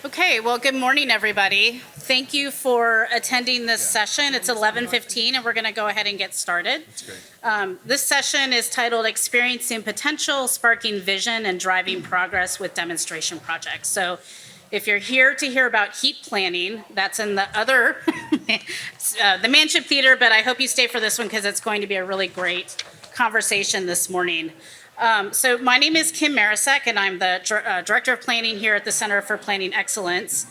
Okay, well, good morning, everybody. Thank you for attending this session. It's 11:15, and we're going to go ahead and get started. That's great. This session is titled Experiencing Potential, Sparking Vision, and Driving Progress with Demonstration Projects. So if you're here to hear about heat planning, that's in the other, the Manship Theater, but I hope you stay for this one because it's going to be a really great conversation this morning. So my name is Kim Marisek, and I'm the Director of Planning here at the Center for Planning Excellence.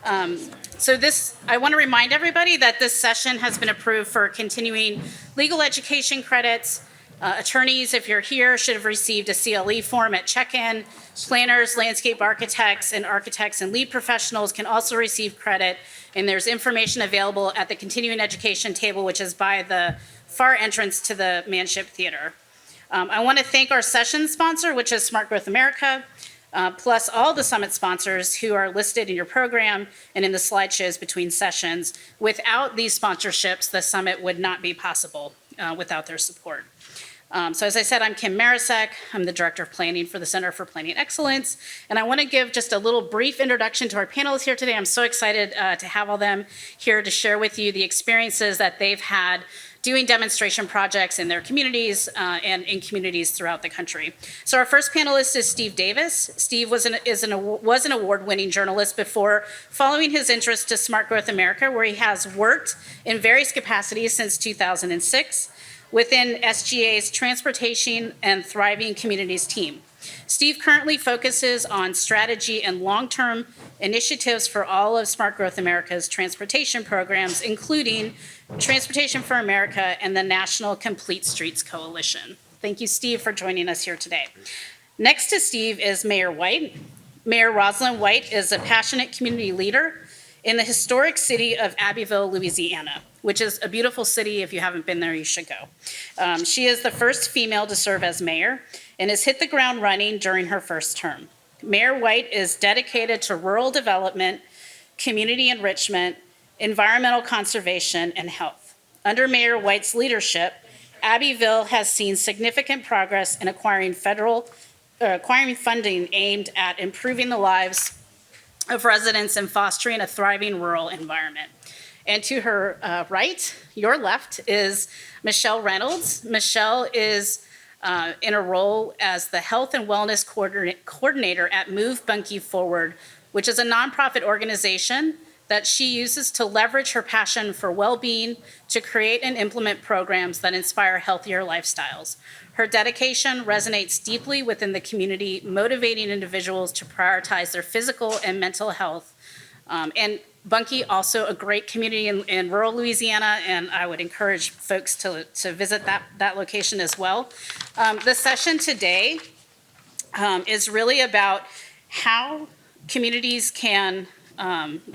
I want to remind everybody that this session has been approved for continuing legal education credits. Attorneys, if you're here, should have received a CLE form at check-in. Planners, landscape architects, and lead professionals can also receive credit, and there's information available at the continuing education table, which is by the far entrance to the Manship Theater. I want to thank our session sponsor, which is Smart Growth America, plus all the summit sponsors who are listed in your program and in the slideshows between sessions. Without these sponsorships, the summit would not be possible without their support. So as I said, I'm Kim Marisek. I'm the Director of Planning for the Center for Planning Excellence. And I want to give just a little brief introduction to our panelists here today. I'm so excited to have all them here to share with you the experiences that they've had doing demonstration projects in their communities and in communities throughout the country. So our first panelist is Steve Davis. Steve was an award-winning journalist before following his interest to Smart Growth America, where he has worked in various capacities since 2006 within SGA's Transportation and Thriving Communities team. Steve currently focuses on strategy and long-term initiatives for all of Smart Growth America's transportation programs, including Transportation for America and the National Complete Streets Coalition. Thank you, Steve, for joining us here today. Next to Steve is Mayor White. Mayor Rosalind White is a passionate community leader in the historic city of Abbeville, Louisiana, which is a beautiful city. If you haven't been there, you should go. She is the first female to serve as mayor and has hit the ground running during her first term. Mayor White is dedicated to rural development, community enrichment, environmental conservation, and health. Under Mayor White's leadership, Abbeville has seen significant progress in acquiring funding aimed at improving the lives of residents and fostering a thriving rural environment. And to her right, your left, is Michelle Reynolds. Michelle is in a role as the Health and Wellness Coordinator at Move Bunkie Forward, which is a nonprofit organization that she uses to leverage her passion for well-being to create and implement programs that inspire healthier lifestyles. Her dedication resonates deeply within the community, motivating individuals to prioritize their physical and mental health. And Bunkie, also a great community in rural Louisiana, and I would encourage folks to visit that location as well. The session today is really about how communities can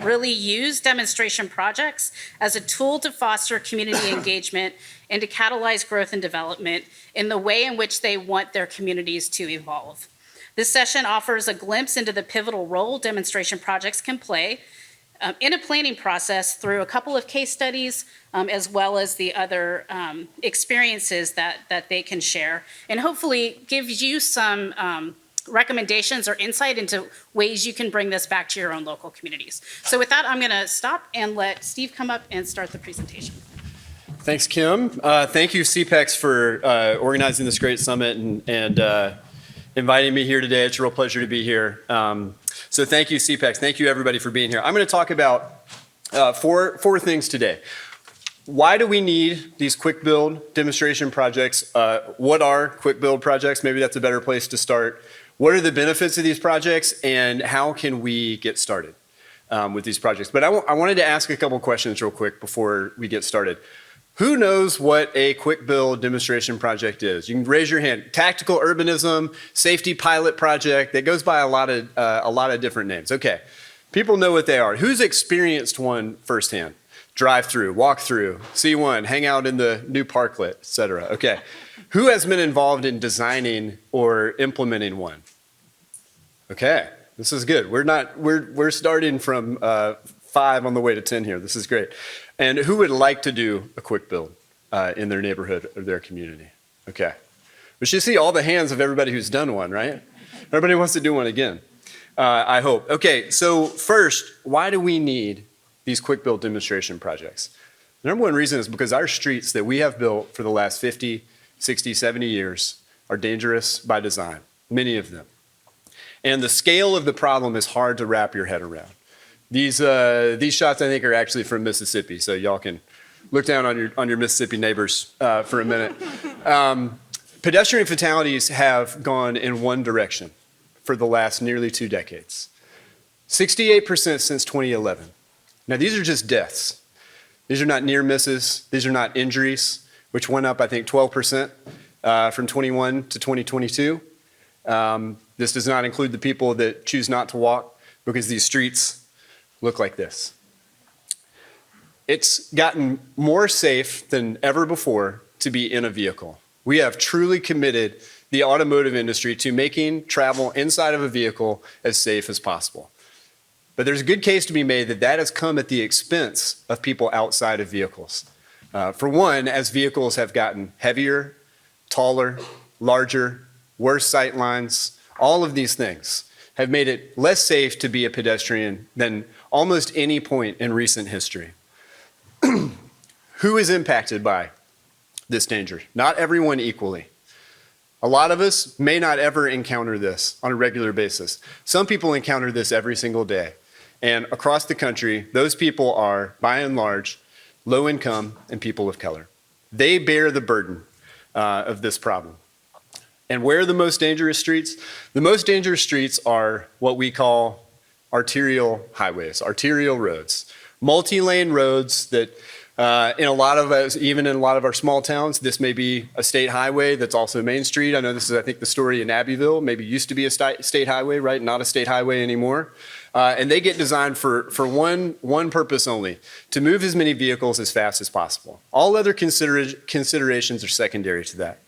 really use demonstration projects as a tool to foster community engagement and to catalyze growth and development in the way in which they want their communities to evolve. This session offers a glimpse into the pivotal role demonstration projects can play in a planning process through a couple of case studies, as well as the other experiences that they can share, and hopefully gives you some recommendations or insight into ways you can bring this back to your own local communities. So with that, I'm going to stop and let Steve come up and start the presentation. Thanks, Kim. Thank you, CPEX, for organizing this great summit and inviting me here today. It's a real pleasure to be here. So thank you, CPEX. Thank you, everybody, for being here. I'm going to talk about four things today. Why do we need these quick build demonstration projects? What are quick build projects? Maybe that's a better place to start. What are the benefits of these projects, and how can we get started with these projects? But I wanted to ask a couple questions real quick before we get started. Who knows what a quick build demonstration project is? You can raise your hand. Tactical urbanism, safety pilot project. That goes by a lot of different names. Okay, people know what they are. Who's experienced one firsthand? Drive through, walk through, see one, hang out in the new parklet, et cetera. Okay, who has been involved in designing or implementing one? Okay, this is good. We're starting from 5 on the way to 10 here. This is great. And who would like to do a quick build in their neighborhood or their community? Okay. We should see all the hands of everybody who's done one, right? Everybody wants to do one again. I hope. Okay, so first, why do we need these quick build demonstration projects? The number one reason is because our streets that we have built for the last 50, 60, 70 years are dangerous by design, many of them. And the scale of the problem is hard to wrap your head around. These shots, I think, are actually from Mississippi, so y'all can look down on your Mississippi neighbors for a minute. Pedestrian fatalities have gone in one direction for the last nearly 2 decades. 68% since 2011. Now, these are just deaths. These are not near misses. These are not injuries, which went up, I think, 12% from 21 to 2022. This does not include the people that choose not to walk because these streets look like this. It's gotten more safe than ever before to be in a vehicle. We have truly committed the automotive industry to making travel inside of a vehicle as safe as possible. But there's a good case to be made that that has come at the expense of people outside of vehicles. For one, as vehicles have gotten heavier, taller, larger, worse sight lines, all of these things have made it less safe to be a pedestrian than almost any point in recent history. Who is impacted by this danger? Not everyone equally. A lot of us may not ever encounter this on a regular basis. Some people encounter this every single day. And across the country, those people are, by and large, low income and people of color. They bear the burden of this problem. And where are the most dangerous streets? The most dangerous streets are what we call arterial highways, arterial roads. Multi-lane roads that in a lot of us, even in a lot of our small towns, this may be a state highway that's also Main Street. I know this is, I think, the story in Abbeville. Maybe used to be a state highway, right? Not a state highway anymore. And they get designed for one purpose only, to move as many vehicles as fast as possible. All other considerations are secondary to that.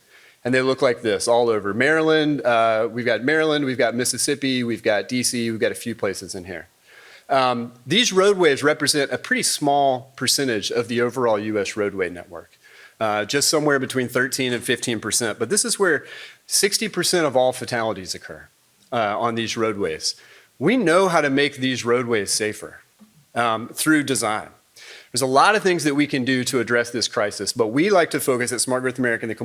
And they look like this all over Maryland. We've got Mississippi, we've got DC, we've got a few places in here. These roadways represent a pretty small percentage of the overall US roadway network, just somewhere between 13 and 15%. But this is where 60% of all fatalities occur on these roadways. We know how to make these roadways safer through design. There's a lot of things that we can do to address this crisis, but we like to focus at Smart Growth America and the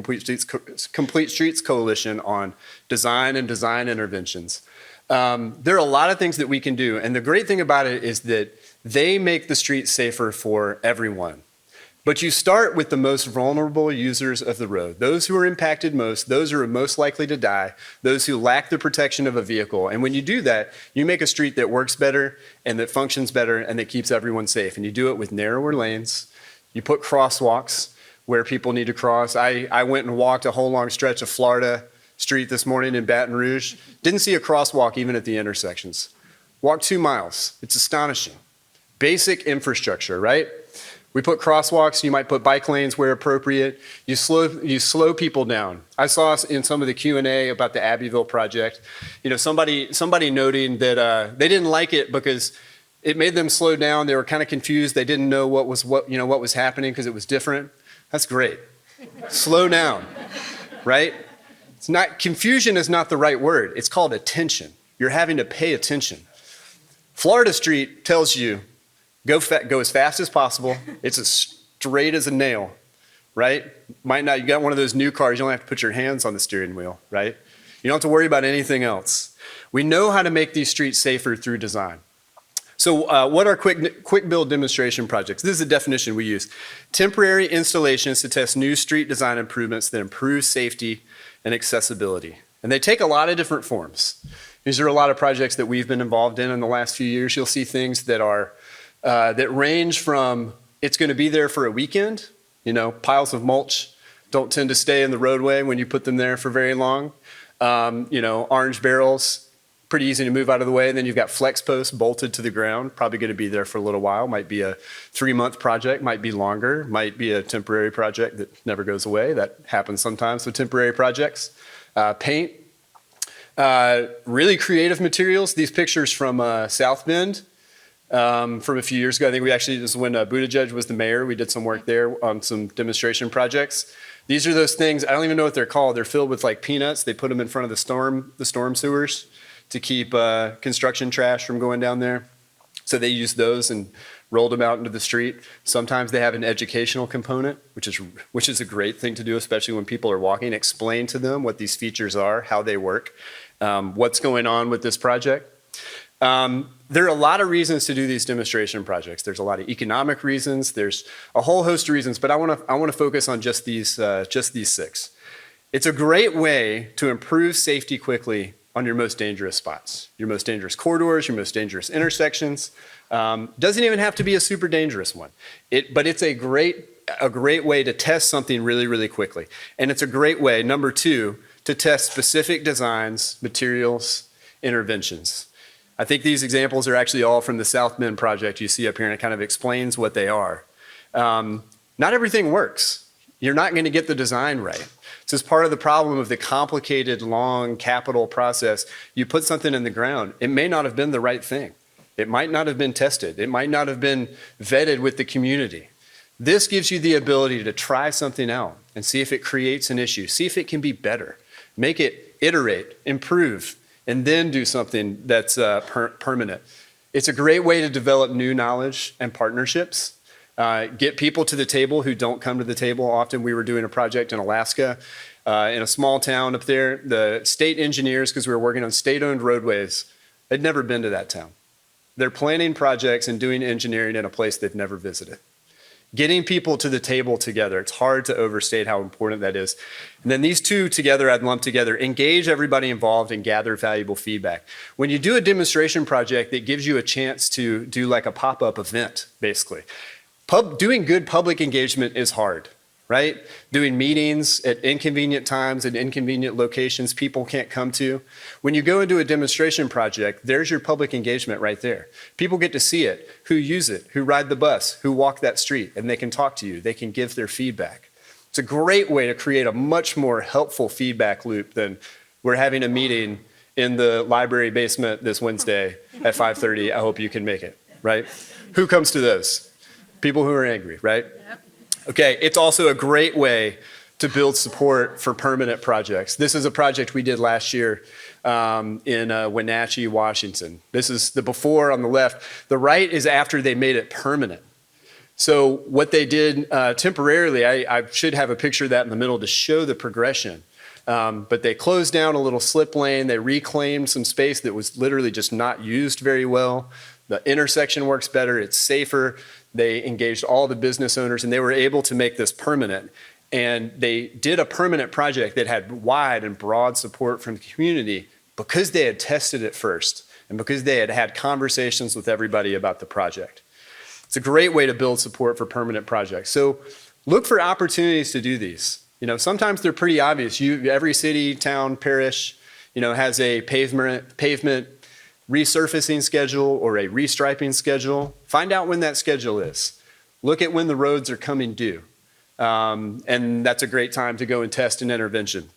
Complete Streets Coalition on design and design interventions. There are a lot of things that we can do, and the great thing about it is that they make the streets safer for everyone. But you start with the most vulnerable users of the road, those who are impacted most, those who are most likely to die, those who lack the protection of a vehicle. And when you do that, you make a street that works better and that functions better and that keeps everyone safe. And you do it with narrower lanes. You put crosswalks where people need to cross. I went and walked a whole long stretch of Florida Street this morning in Baton Rouge. Didn't see a crosswalk even at the intersections. Walked 2 miles. It's astonishing. Basic infrastructure, right? We put crosswalks, you might put bike lanes where appropriate. You slow people down. I saw in some of the Q&A about the Abbeville project, somebody noting that they didn't like it because it made them slow down. They were kind of confused. They didn't know what was happening because it was different. That's great. Slow down, right? Confusion is not the right word. It's called attention. You're having to pay attention. Florida Street tells you, go as fast as possible. It's as straight as a nail, right? You got one of those new cars, you only have to put your hands on the steering wheel, right? You don't have to worry about anything else. We know how to make these streets safer through design. So what are quick build demonstration projects? This is the definition we use. Temporary installations to test new street design improvements that improve safety and accessibility. And they take a lot of different forms. These are a lot of projects that we've been involved in the last few years. You'll see things that are that range from it's going to be there for a weekend, piles of mulch don't tend to stay in the roadway when you put them there for very long. Orange barrels, pretty easy to move out of the way. And then you've got flex posts bolted to the ground, probably going to be there for a little while. Might be a 3-month project, might be longer, might be a temporary project that never goes away. That happens sometimes with temporary projects. Paint, really creative materials. These pictures from South Bend. From a few years ago. I think this is when Buttigieg was the mayor. We did some work there on some demonstration projects. These are those things, I don't even know what they're called. They're filled with like peanuts. They put them in front of the storm sewers to keep construction trash from going down there. So they used those and rolled them out into the street. Sometimes they have an educational component, which is a great thing to do, especially when people are walking. Explain to them what these features are, how they work, what's going on with this project. There are a lot of reasons to do these demonstration projects. There's a lot of economic reasons. There's a whole host of reasons, but I want to focus on just these 6. It's a great way to improve safety quickly on your most dangerous spots, your most dangerous corridors, your most dangerous intersections. Doesn't even have to be a super dangerous one, but it's a great way to test something really, really quickly. And it's a great way, number 2, to test specific designs, materials, interventions. I think these examples are actually all from the South Bend project you see up here, and it kind of explains what they are. Not everything works. You're not going to get the design right. So it's part of the problem of the complicated, long capital process. You put something in the ground, it may not have been the right thing. It might not have been tested. It might not have been vetted with the community. This gives you the ability to try something out and see if it creates an issue, see if it can be better, make it iterate, improve, and then do something that's permanent. It's a great way to develop new knowledge and partnerships. Get people to the table who don't come to the table often. We were doing a project in Alaska, in a small town up there. The state engineers, because we were working on state-owned roadways, had never been to that town. They're planning projects and doing engineering in a place they've never visited. Getting people to the table together, it's hard to overstate how important that is. And then these two together, I'd lump together, engage everybody involved and gather valuable feedback. When you do a demonstration project, it gives you a chance to do like a pop-up event, basically. Doing good public engagement is hard, right? Doing meetings at inconvenient times and inconvenient locations people can't come to. When you go into a demonstration project, there's your public engagement right there. People get to see it, who use it, who ride the bus, who walk that street, and they can talk to you. They can give their feedback. It's a great way to create a much more helpful feedback loop than we're having a meeting in the library basement this Wednesday at 5:30. I hope you can make it, right? Who comes to those? People who are angry, right? Yep. Okay, it's also a great way to build support for permanent projects. This is a project we did last year in Wenatchee, Washington. This is the before on the left. The right is after they made it permanent. So what they did temporarily, I should have a picture of that in the middle to show the progression. But they closed down a little slip lane. They reclaimed some space that was literally just not used very well. The intersection works better. It's safer. They engaged all the business owners, and they were able to make this permanent. And they did a permanent project that had wide and broad support from the community because they had tested it first and because they had had conversations with everybody about the project. It's a great way to build support for permanent projects. So look for opportunities to do these. You know, sometimes they're pretty obvious. Every city, town, parish, you know, has a pavement resurfacing schedule or a restriping schedule. Find out when that schedule is. Look at when the roads are coming due. And that's a great time to go and test an intervention.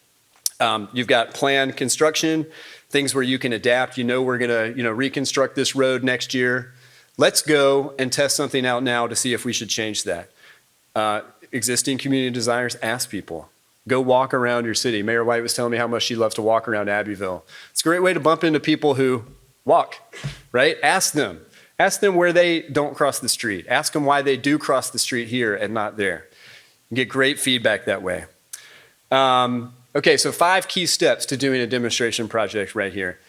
You've got planned construction, things where you can adapt. You know, we're gonna, reconstruct this road next year. Let's go and test something out now to see if we should change that. Existing community desires, ask people. Go walk around your city. Mayor White was telling me how much she loves to walk around Abbeville. It's a great way to bump into people who walk, right? Ask them. Ask them where they don't cross the street. Ask them why they do cross the street here and not there. You get great feedback that way. Okay, so 5 key steps to doing a demonstration project right here.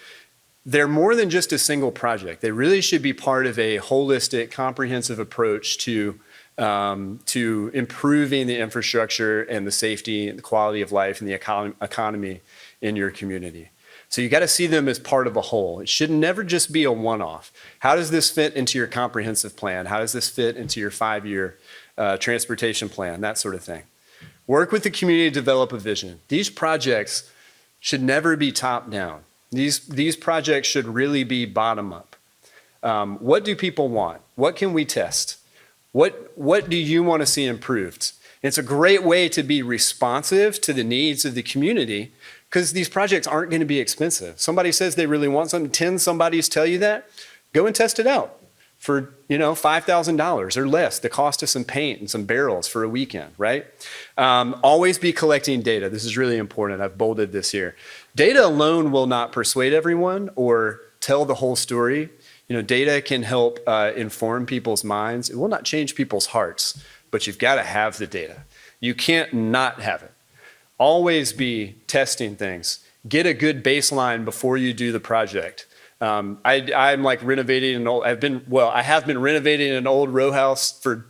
They're more than just a single project. They really should be part of a holistic, comprehensive approach to improving the infrastructure and the safety and the quality of life and the economy in your community. So you got to see them as part of a whole. It should never just be a one-off. How does this fit into your comprehensive plan? How does this fit into your 5-year transportation plan? That sort of thing. Work with the community to develop a vision. These projects should never be top-down. These projects should really be bottom-up. What do people want? What can we test? What do you want to see improved? It's a great way to be responsive to the needs of the community because these projects aren't going to be expensive. Somebody says they really want something, 10 somebodies tell you that, go and test it out for, $5,000 or less, the cost of some paint and some barrels for a weekend, right? Always be collecting data. This is really important. I've bolded this here. Data alone will not persuade everyone or tell the whole story. Data can help inform people's minds. It will not change people's hearts, but you've got to have the data. You can't not have it. Always be testing things. Get a good baseline before you do the project. I'm like renovating an old, I have been renovating an old row house for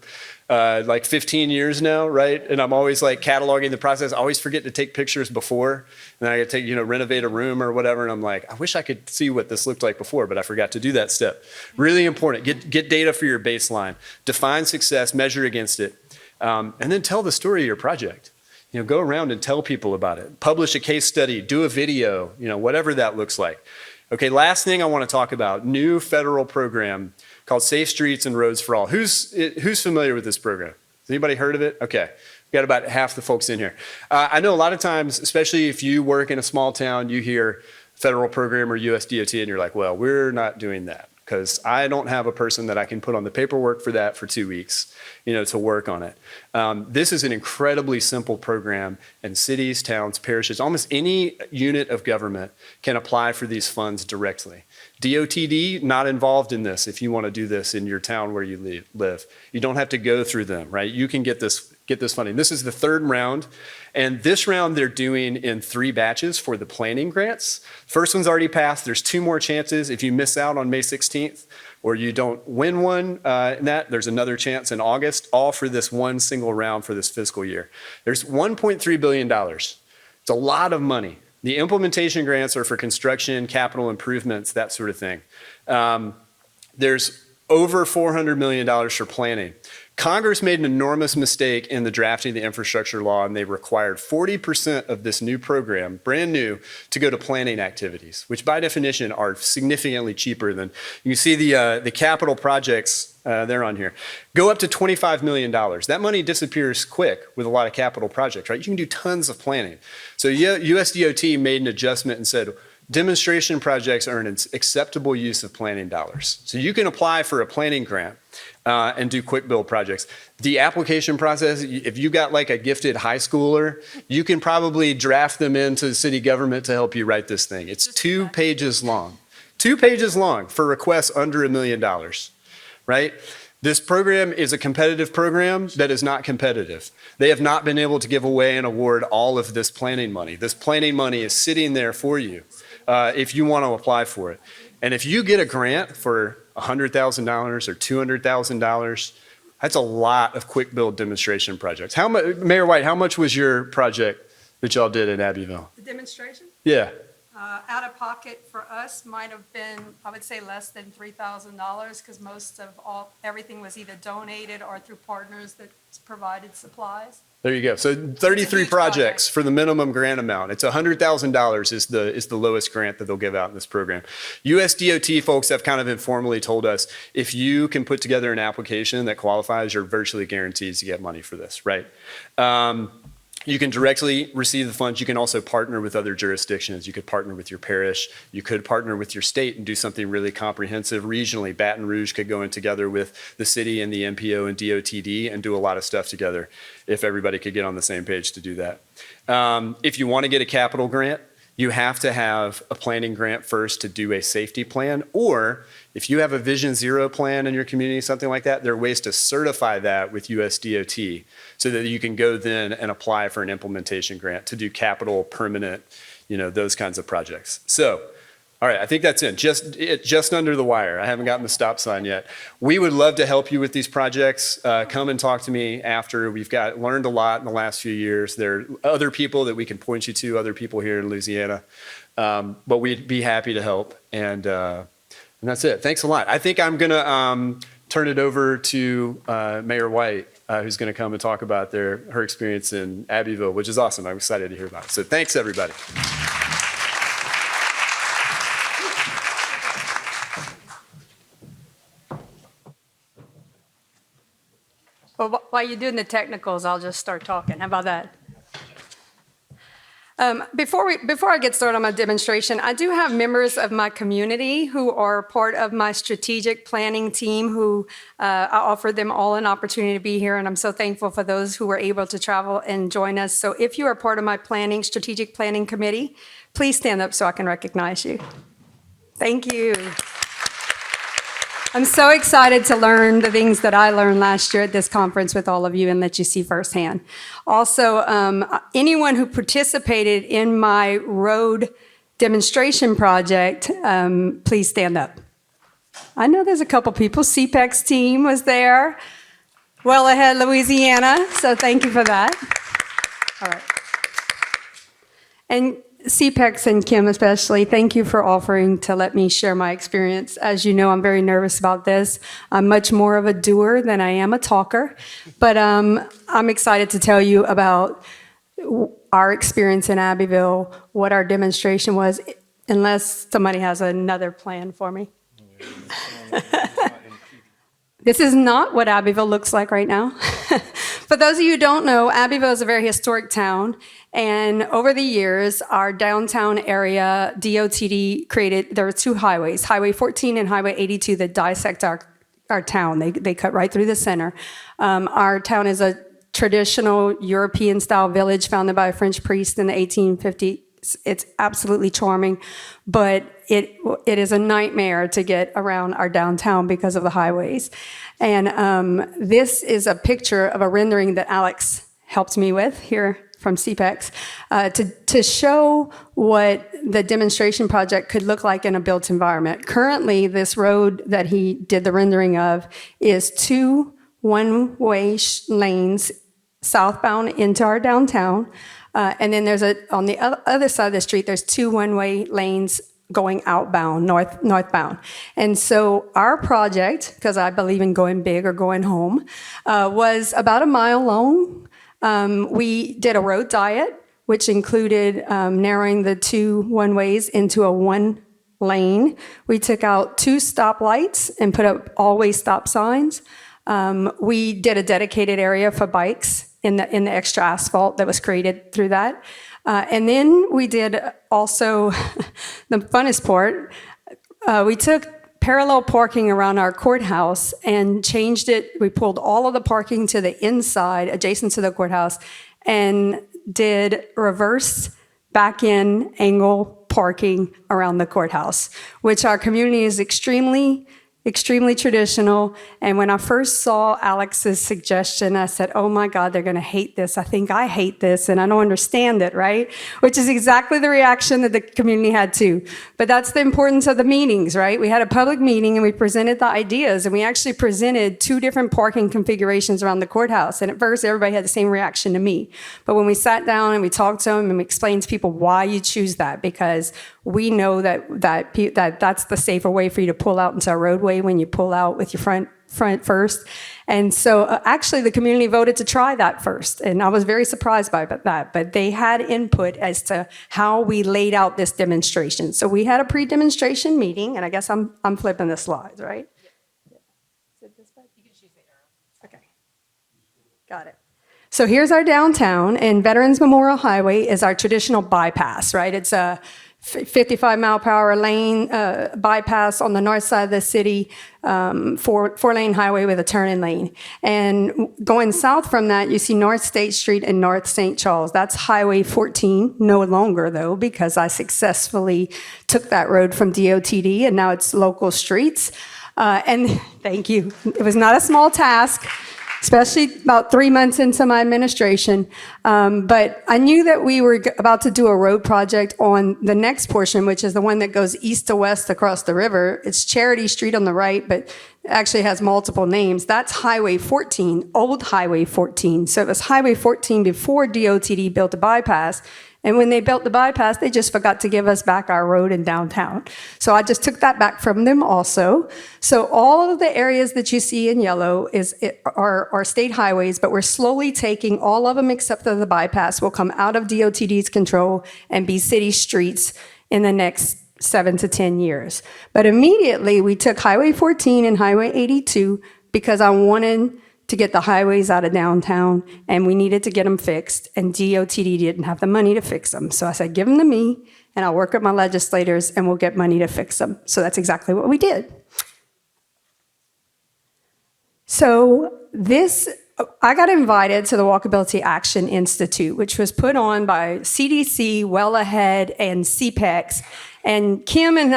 like 15 years now, right? And I'm always like cataloging the process. I always forget to take pictures before, and then I take, renovate a room or whatever. And I'm like, I wish I could see what this looked like before, but I forgot to do that step. Really important. Get data for your baseline. Define success, measure against it, and then tell the story of your project. Go around and tell people about it. Publish a case study, do a video, whatever that looks like. Okay, last thing I want to talk about, new federal program called Safe Streets and Roads for All. Who's familiar with this program? Has anybody heard of it? Okay, we've got about half the folks in here. I know a lot of times, especially if you work in a small town, you hear federal program or US DOT and you're like, well, we're not doing that because I don't have a person that I can put on the paperwork for that for 2 weeks, to work on it. This is an incredibly simple program, and cities, towns, parishes, almost any unit of government can apply for these funds directly. DOTD, not involved in this if you want to do this in your town where you live. You don't have to go through them, right? You can get this funding. This is the third round, and this round they're doing in 3 batches for the planning grants. First one's already passed. There's 2 more chances. If you miss out on May 16th or you don't win one in that, there's another chance in August, all for this one single round for this fiscal year. There's $1.3 billion. It's a lot of money. The implementation grants are for construction, capital improvements, that sort of thing. There's over $400 million for planning. Congress made an enormous mistake in the drafting of the infrastructure law, and they required 40% of this new program, brand new, to go to planning activities, which by definition are significantly cheaper than, you can see the capital projects, they're on here, go up to $25 million. That money disappears quick with a lot of capital projects, right? You can do tons of planning. So USDOT made an adjustment and said, demonstration projects are an acceptable use of planning dollars. So you can apply for a planning grant and do quick build projects. The application process, if you got like a gifted high schooler, you can probably draft them into city government to help you write this thing. It's 2 pages long. 2 pages long for requests under $1 million, right? This program is a competitive program that is not competitive. They have not been able to give away and award all of this planning money. This planning money is sitting there for you if you want to apply for it. And if you get a grant for $100,000 or $200,000, that's a lot of quick build demonstration projects. Mayor White, how much was your project that y'all did in Abbeville? The demonstration? Yeah. Out of pocket for us might have been, I would say, less than $3,000 because most of everything was either donated or through partners that provided supplies. There you go. So 33 projects for the minimum grant amount. It's $100,000 is the lowest grant that they'll give out in this program. USDOT folks have kind of informally told us, if you can put together an application that qualifies, you're virtually guaranteed to get money for this, right? You can directly receive the funds. You can also partner with other jurisdictions. You could partner with your parish. You could partner with your state and do something really comprehensive regionally. Baton Rouge could go in together with the city and the MPO and DOTD and do a lot of stuff together if everybody could get on the same page to do that. If you want to get a capital grant, you have to have a planning grant first to do a safety plan, or if you have a Vision Zero plan in your community, something like that, there are ways to certify that with USDOT so that you can go then and apply for an implementation grant to do capital, permanent, those kinds of projects. So, all right, I think that's it. Just under the wire. I haven't gotten the stop sign yet. We would love to help you with these projects. Come and talk to me after. We've learned a lot in the last few years. There are other people that we can point you to, other people here in Louisiana. But we'd be happy to help. And that's it. Thanks a lot. I think I'm going to turn it over to Mayor White, who's going to come and talk about her experience in Abbeville, which is awesome. I'm excited to hear about it. So thanks, everybody. Well, while you're doing the technicals, I'll just start talking. How about that? Before I get started on my demonstration, I do have members of my community who are part of my strategic planning team who I offered them all an opportunity to be here, and I'm so thankful for those who were able to travel and join us. So if you are part of my strategic planning committee, Please stand up so I can recognize you. Thank you. I'm so excited to learn the things that I learned last year at this conference with all of you and let you see firsthand. Also, anyone who participated in my road demonstration project, please stand up. I know there's a couple people. CPEC's team was there. Well ahead, Louisiana. So thank you for that. All right. And CPEC's and Kim especially, thank you for offering to let me share my experience. As you know, I'm very nervous about this. I'm much more of a doer than I am a talker. But I'm excited to tell you about our experience in Abbeville, what our demonstration was, unless somebody has another plan for me. This is not what Abbeville looks like right now. For those of you who don't know, Abbeville is a very historic town. And over the years, our downtown area, DOTD created, there were two highways, Highway 14 and Highway 82 that dissect our town. They cut right through the center. Our town is a traditional European-style village founded by a French priest in the 1850s. It's absolutely charming, but it is a nightmare to get around our downtown because of the highways. And this is a picture of a rendering that Alex helped me with here from CPEX to show what the demonstration project could look like in a built environment. Currently, this road that he did the rendering of is 2 one-way lanes southbound into our downtown. And then there's on the other side of the street, there's 2 one-way lanes going outbound, northbound. And so our project, because I believe in going big or going home, was about a mile long. We did a road diet, which included narrowing the 2 one-ways into a 1 lane. We took out 2 stoplights and put up always stop signs. We did a dedicated area for bikes in the extra asphalt that was created through that. And then we did also the funnest part. We took parallel parking around our courthouse and changed it. We pulled all of the parking to the inside, adjacent to the courthouse, and did reverse back-in angle parking around the courthouse, which our community is extremely traditional. And when I first saw Alex's suggestion, I said, oh my God, they're going to hate this. I think I hate this and I don't understand it, right? Which is exactly the reaction that the community had too. But that's the importance of the meetings, right? We had a public meeting and we presented the ideas, and we actually presented 2 different parking configurations around the courthouse. And at first, everybody had the same reaction to me. But when we sat down and we talked to them and we explained to people why you choose that, because we know that's the safer way for you to pull out into a roadway when you pull out with your front first. And so actually the community voted to try that first. And I was very surprised by that, but they had input as to how we laid out this demonstration. So we had a pre-demonstration meeting, and I guess I'm flipping the slides, right? Yeah. Is it this way? You can choose the arrow. Okay. Got it. So here's our downtown, and Veterans Memorial Highway is our traditional bypass, right? It's a 55-mile-per-hour lane bypass on the north side of the city, 4-lane highway with a turning lane. And going south from that, you see North State Street and North St. Charles. That's Highway 14, no longer though, because I successfully took that road from DOTD and now it's local streets. And thank you. It was not a small task, especially about 3 months into my administration. But I knew that we were about to do a road project on the next portion, which is the one that goes east to west across the river. It's Charity Street on the right, but actually has multiple names. That's Highway 14, old Highway 14. So it was Highway 14 before DOTD built a bypass. And when they built the bypass, they just forgot to give us back our road in downtown. So I just took that back from them also. So all of the areas that you see in yellow are state highways, but we're slowly taking all of them except for the bypass will come out of DOTD's control and be city streets in the next 7 to 10 years. But immediately we took Highway 14 and Highway 82 because I wanted to get the highways out of downtown, and we needed to get them fixed, and DOTD didn't have the money to fix them. So I said, give them to me, and I'll work with my legislators, and we'll get money to fix them. So that's exactly what we did. So this I got invited to the Walkability Action Institute, which was put on by CDC, Well Ahead, and CPEX. And Kim and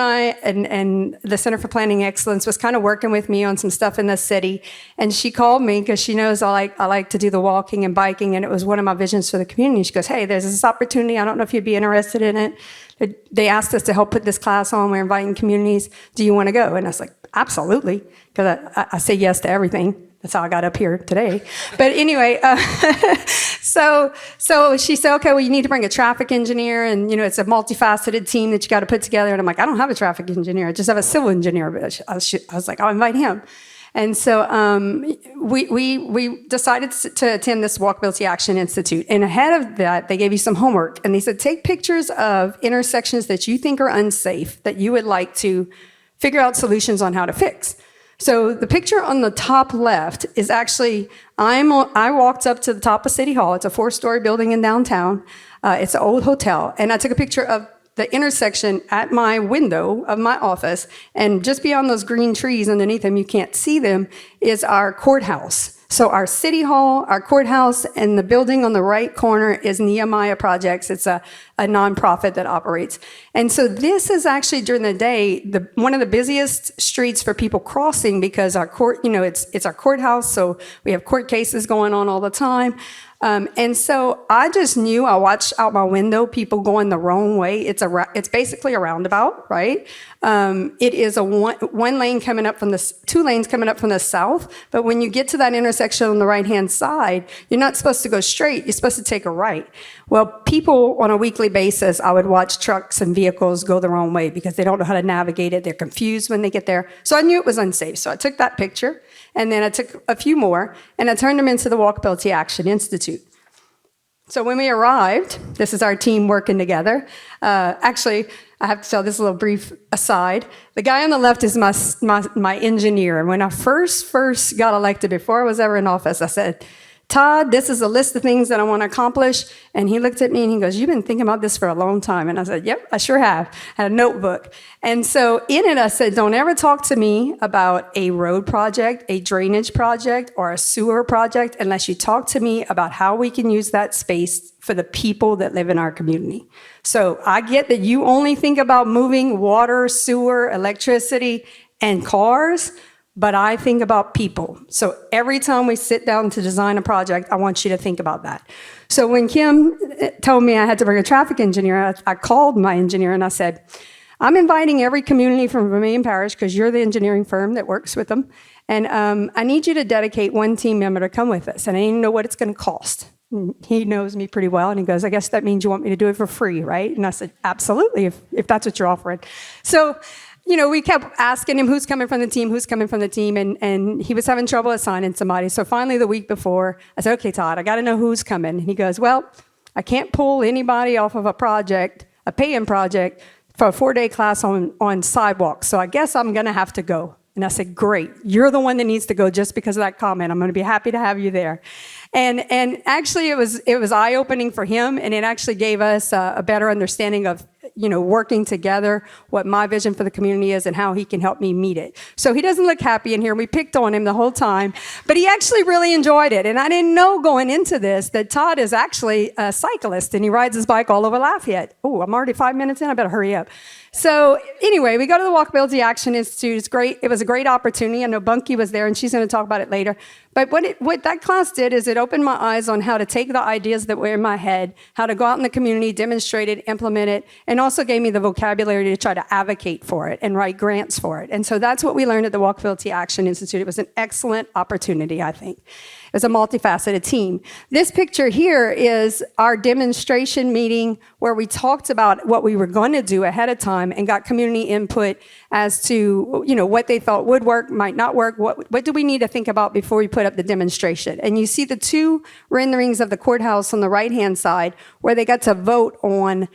I and the Center for Planning Excellence was kind of working with me on some stuff in the city. And she called me because she knows I like to do the walking and biking, and it was one of my visions for the community. She goes, "Hey, there's this opportunity. I don't know if you'd be interested in it. They asked us to help put this class on. We're inviting communities. Do you want to go?" And I was like, "Absolutely," because I say yes to everything. That's how I got up here today. But anyway, so she said, "Okay, well, you need to bring a traffic engineer, and it's a multifaceted team that you got to put together." And I'm like, "I don't have a traffic engineer. I just have a civil engineer." But I was like, "I'll invite him." And so we decided to attend this Walkability Action Institute. And ahead of that, they gave you some homework. And they said, take pictures of intersections that you think are unsafe that you would like to figure out solutions on how to fix. So the picture on the top left is actually, I walked up to the top of City Hall. It's a 4-story building in downtown. It's an old hotel. And I took a picture of the intersection at my window of my office. And just beyond those green trees underneath them, you can't see them, is our courthouse. So our city hall, our courthouse, and the building on the right corner is Nehemiah Projects. It's a nonprofit that operates. And so this is actually during the day, one of the busiest streets for people crossing because our court, it's our courthouse. So we have court cases going on all the time. And so I just knew, I watched out my window, people going the wrong way. It's basically a roundabout, right? It is a one lane coming up from two lanes coming up from the south. But when you get to that intersection on the right-hand side, you're not supposed to go straight. You're supposed to take a right. Well, people on a weekly basis, I would watch trucks and vehicles go the wrong way because they don't know how to navigate it. They're confused when they get there. So I knew it was unsafe. So I took that picture. And then I took a few more, and I turned them into the Walkability Action Institute. So when we arrived, this is our team working together. Actually, I have to tell this little brief aside. The guy on the left is my engineer. And when I first got elected, before I was ever in office, I said, "Todd, this is a list of things that I want to accomplish." And he looked at me and he goes, "You've been thinking about this for a long time." And I said, "Yep, I sure have." I had a notebook. And so in it, I said, don't ever talk to me about a road project, a drainage project, or a sewer project unless you talk to me about how we can use that space for the people that live in our community. So I get that you only think about moving water, sewer, electricity, and cars, but I think about people. So every time we sit down to design a project, I want you to think about that. So when Kim told me I had to bring a traffic engineer, I called my engineer and I said, "I'm inviting every community from Vermilion Parish because you're the engineering firm that works with them. And I need you to dedicate one team member to come with us. And I need to know what it's going to cost." And he knows me pretty well. And he goes, "I guess that means you want me to do it for free, right?" And I said, "Absolutely, if that's what you're offering." So we kept asking him who's coming from the team, and he was having trouble assigning somebody. So finally, the week before, I said, "Okay, Todd, I got to know who's coming." And he goes, "Well, I can't pull anybody off of a paying project, for a 4-day class on sidewalks. So I guess I'm going to have to go." And I said, "Great. You're the one that needs to go just because of that comment. I'm going to be happy to have you there." And actually, it was eye-opening for him, and it actually gave us a better understanding of working together, what my vision for the community is and how he can help me meet it. So he doesn't look happy in here. We picked on him the whole time, but he actually really enjoyed it. And I didn't know going into this that Todd is actually a cyclist and he rides his bike all over Lafayette. Oh, I'm already 5 minutes in. I better hurry up. So anyway, we go to the Walkability Action Institute. It's great. It was a great opportunity. I know Bunky was there and she's going to talk about it later. But what that class did is it opened my eyes on how to take the ideas that were in my head, how to go out in the community, demonstrate it, implement it, and also gave me the vocabulary to try to advocate for it and write grants for it. And so that's what we learned at the Walkability Action Institute. It was an excellent opportunity, I think. It was a multifaceted team. This picture here is our demonstration meeting where we talked about what we were going to do ahead of time and got community input as to what they thought would work, might not work. What do we need to think about before we put up the demonstration? And you see the two renderings of the courthouse on the right-hand side where they got to vote on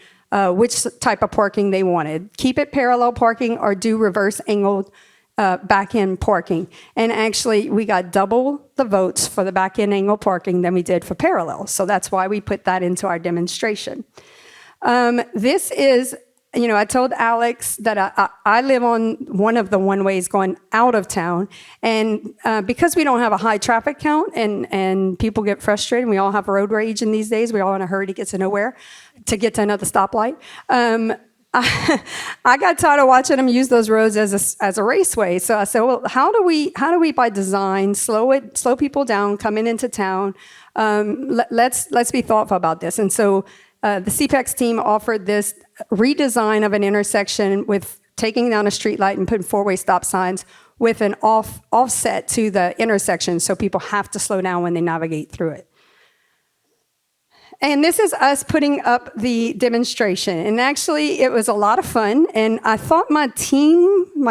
which type of parking they wanted. Keep it parallel parking or do reverse angled back-end parking. And actually, we got double the votes for the back-end angle parking than we did for parallel. So that's why we put that into our demonstration. This is I told Alex that I live on one of the one-ways going out of town. And because we don't have a high traffic count and people get frustrated, we all have road rage in these days. We're all in a hurry to get to nowhere, to get to another stoplight. I got tired of watching them use those roads as a raceway. So I said, well, how do we by design slow people down coming into town? Let's be thoughtful about this. And so the CPEX team offered this redesign of an intersection with taking down a street light and putting four-way stop signs with an offset to the intersection, so people have to slow down when they navigate through it. And this is us putting up the demonstration. And actually, it was a lot of fun. And I thought my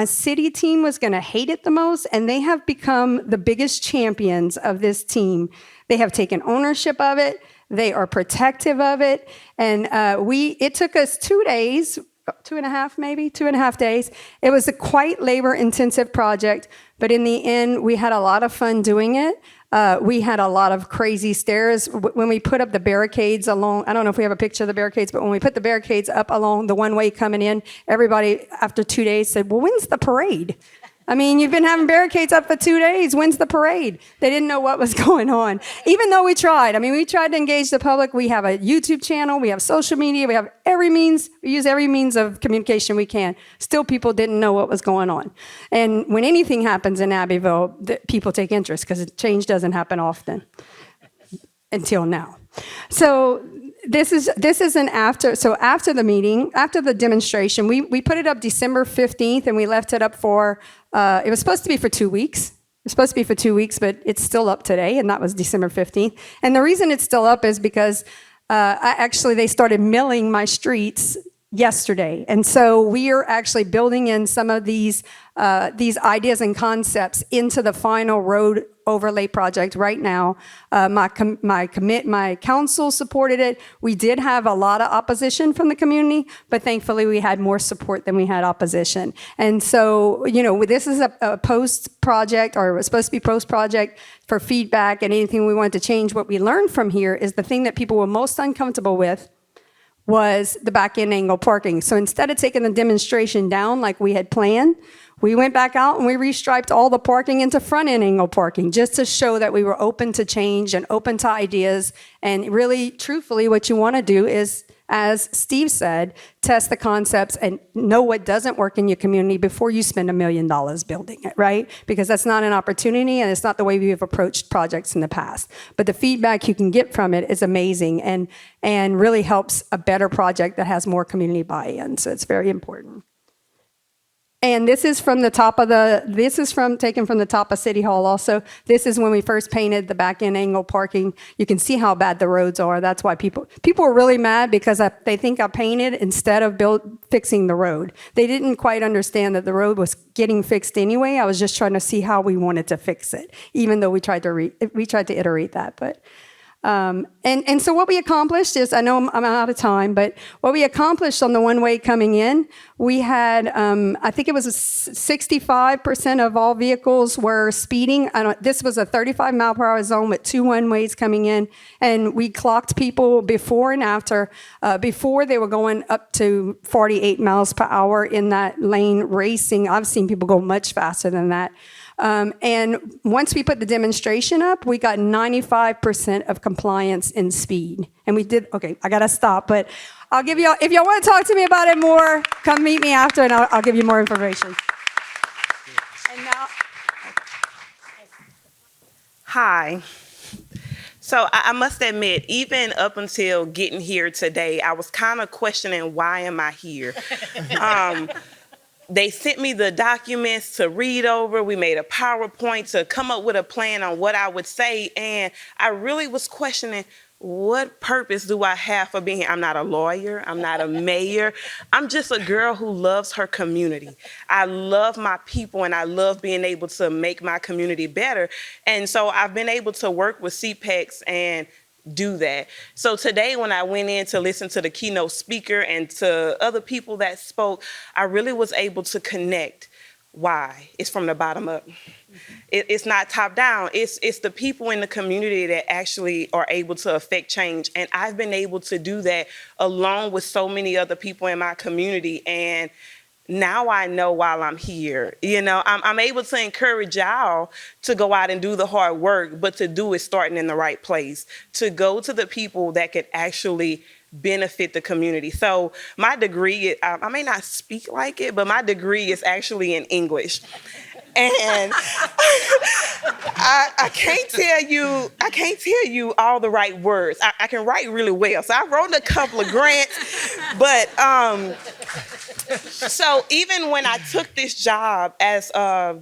city team was going to hate it the most. And they have become the biggest champions of this team. They have taken ownership of it. They are protective of it. And it took us 2 days, 2.5 days. It was a quite labor-intensive project. But in the end, we had a lot of fun doing it. We had a lot of crazy stares when we put up the barricades along. I don't know if we have a picture of the barricades, but when we put the barricades up along the one way coming in, everybody after 2 days said, well, when's the parade? I mean, you've been having barricades up for 2 days. When's the parade? They didn't know what was going on, even though we tried. I mean, we tried to engage the public. We have a YouTube channel. We have social media. We have we use every means of communication we can. Still, people didn't know what was going on. And when anything happens in Abbeville, people take interest because change doesn't happen often until now. So this is an after. So after the meeting, after the demonstration, we put it up December 15th, and we left it up for. It was supposed to be for 2 weeks. It was supposed to be for 2 weeks, but it's still up today, and that was December 15th. And the reason it's still up is because they started milling my streets yesterday, and so we are actually building in some of these ideas and concepts into the final road overlay project right now. My council supported it. We did have a lot of opposition from the community, but thankfully we had more support than we had opposition. And so, this is a post project, or it was supposed to be post project for feedback and anything we wanted to change. What we learned from here is the thing that people were most uncomfortable with was the back end angle parking. So instead of taking the demonstration down like we had planned, we went back out and we restriped all the parking into front end angle parking, just to show that we were open to change and open to ideas. And really, truthfully, what you want to do is, as Steve said, test the concepts and know what doesn't work in your community before you spend $1 million building it, right? Because that's not an opportunity, and it's not the way we've approached projects in the past. But the feedback you can get from it is amazing and really helps a better project that has more community buy-in. So it's very important. And this is taken from the top of City Hall also. This is when we first painted the back end angle parking. You can see how bad the roads are. That's why people are really mad, because they think I painted instead of fixing the road. They didn't quite understand that the road was getting fixed anyway. I was just trying to see how we wanted to fix it, even though we tried to iterate that. But and so what we accomplished is, I know I'm out of time, but what we accomplished on the one way coming in, we had, I think it was 65% of all vehicles were speeding. This was a 35 mile per hour zone with 2 one ways coming in, and we clocked people before and after. Before, they were going up to 48 miles per hour in that lane racing. I've seen people go much faster than that. And once we put the demonstration up, we got 95% of compliance in speed. And we did, okay, I gotta stop, but I'll give y'all, if y'all wanna talk to me about it more, come meet me after and I'll give you more information. And now. Hi. So I must admit, even up until getting here today, I was kind of questioning, why am I here? They sent me the documents to read over. We made a PowerPoint to come up with a plan on what I would say. And I really was questioning, what purpose do I have for being here? I'm not a lawyer. I'm not a mayor. I'm just a girl who loves her community. I love my people, and I love being able to make my community better. And so I've been able to work with CPEX and do that. So today, when I went in to listen to the keynote speaker and to other people that spoke, I really was able to connect Why? It's from the bottom up. It's not top down. It's the people in the community that actually are able to affect change. And I've been able to do that along with so many other people in my community. And now I know while I'm here, I'm able to encourage y'all to go out and do the hard work, but to do it starting in the right place, to go to the people that could actually benefit the community. So my degree, I may not speak like it, but my degree is actually in English. And I can't tell you all the right words. I can write really well. So I wrote a couple of grants, but so even when I took this job as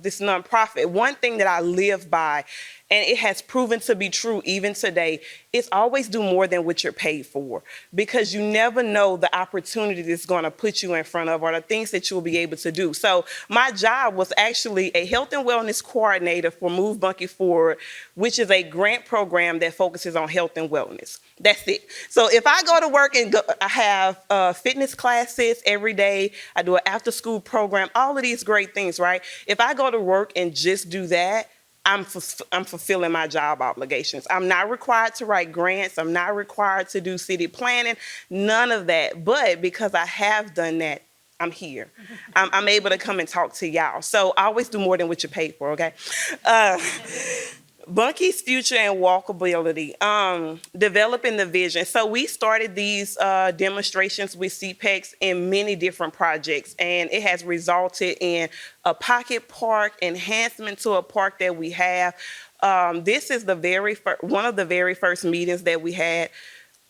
this nonprofit, one thing that I live by, and it has proven to be true even today, is always do more than what you're paid for, because you never know the opportunity that's going to put you in front of, or the things that you'll be able to do. So my job was actually a health and wellness coordinator for Move Bunkie Forward, which is a grant program that focuses on health and wellness. That's it. So if I go to work and I have fitness classes every day, I do an after school program, all of these great things, right? If I go to work and just do that, I'm fulfilling my job obligations. I'm not required to write grants. I'm not required to do city planning, none of that. But because I have done that, I'm here. I'm able to come and talk to y'all. So I always do more than what you're paid for, okay? Bunkie's future and walkability, developing the vision. So we started these demonstrations with CPEX in many different projects, and it has resulted in a pocket park, enhancement to a park that we have. This is one of the very first meetings that we had.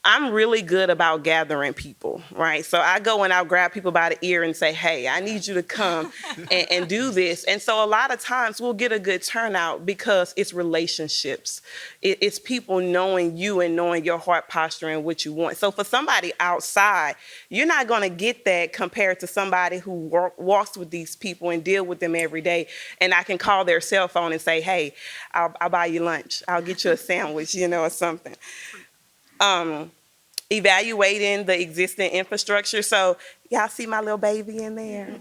I'm really good about gathering people, right? So I go and I'll grab people by the ear and say, hey, I need you to come and do this. And so a lot of times we'll get a good turnout because it's relationships. It's people knowing you and knowing your heart posture and what you want. So for somebody outside, you're not going to get that compared to somebody who walks with these people and deal with them every day. And I can call their cell phone and say, hey, I'll buy you lunch. I'll get you a sandwich, or something. Evaluating the existing infrastructure. So y'all see my little baby in there?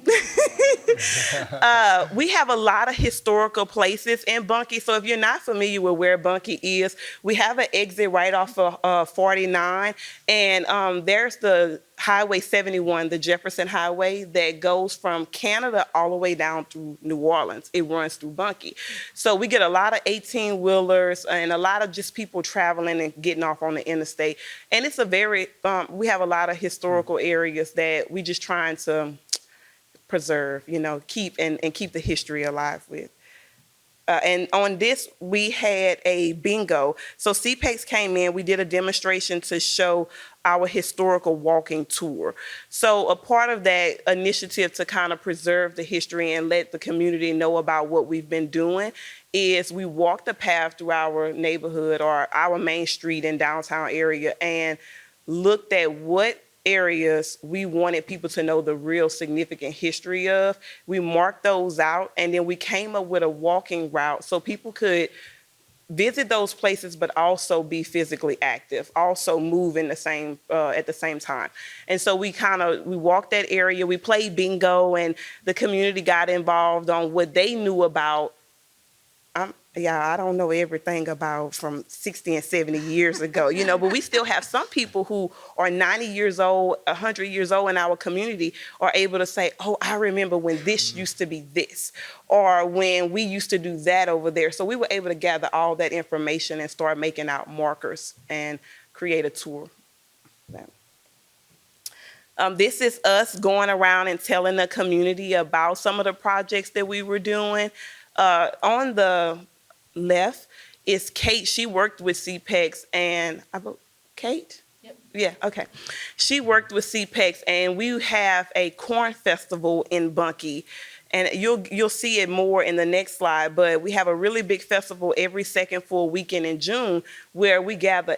We have a lot of historical places in Bunkie. So if you're not familiar with where Bunkie is, we have an exit right off of 49. And there's the Highway 71, the Jefferson Highway, that goes from Canada all the way down through New Orleans. It runs through Bunkie. So we get a lot of 18-wheelers and a lot of just people traveling and getting off on the interstate. And it's we have a lot of historical areas that we just trying to preserve, keep the history alive with. And on this, we had a bingo. So CPEX came in, we did a demonstration to show our historical walking tour. So a part of that initiative to kind of preserve the history and let the community know about what we've been doing is we walked the path through our neighborhood or our main street in downtown area and looked at what areas we wanted people to know the real significant history of. We marked those out, and then we came up with a walking route so people could visit those places but also be physically active, also move in the same at the same time. And so we walked that area, we played bingo, and the community got involved on what they knew about. I don't know everything about from 60 and 70 years ago, but we still have some people who are 90 years old, 100 years old in our community are able to say, oh, I remember when this used to be this, or when we used to do that over there. So we were able to gather all that information and start making out markers and create a tour. This is us going around and telling the community about some of the projects that we were doing. On the left is Kate. She worked with CPEX, and Kate? Yep. Yeah, okay. She worked with CPEX, and we have a corn festival in Bunkie, and you'll see it more in the next slide, but we have a really big festival every second full weekend in June where we gather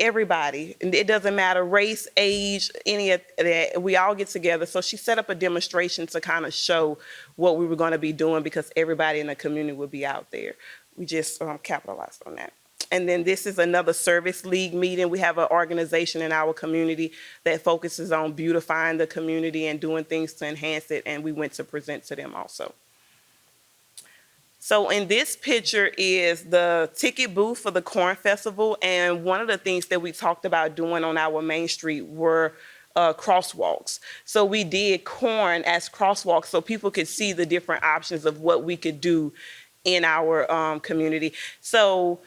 everybody. It doesn't matter race, age, any of that. We all get together. So she set up a demonstration to kind of show what we were going to be doing because everybody in the community would be out there. We just capitalized on that. And then this is another service league meeting. We have an organization in our community that focuses on beautifying the community and doing things to enhance it. And we went to present to them also. So in this picture is the ticket booth for the Corn Festival, and one of the things that we talked about doing on our main street were crosswalks. So we did corn as crosswalks so people could see the different options of what we could do in our community. So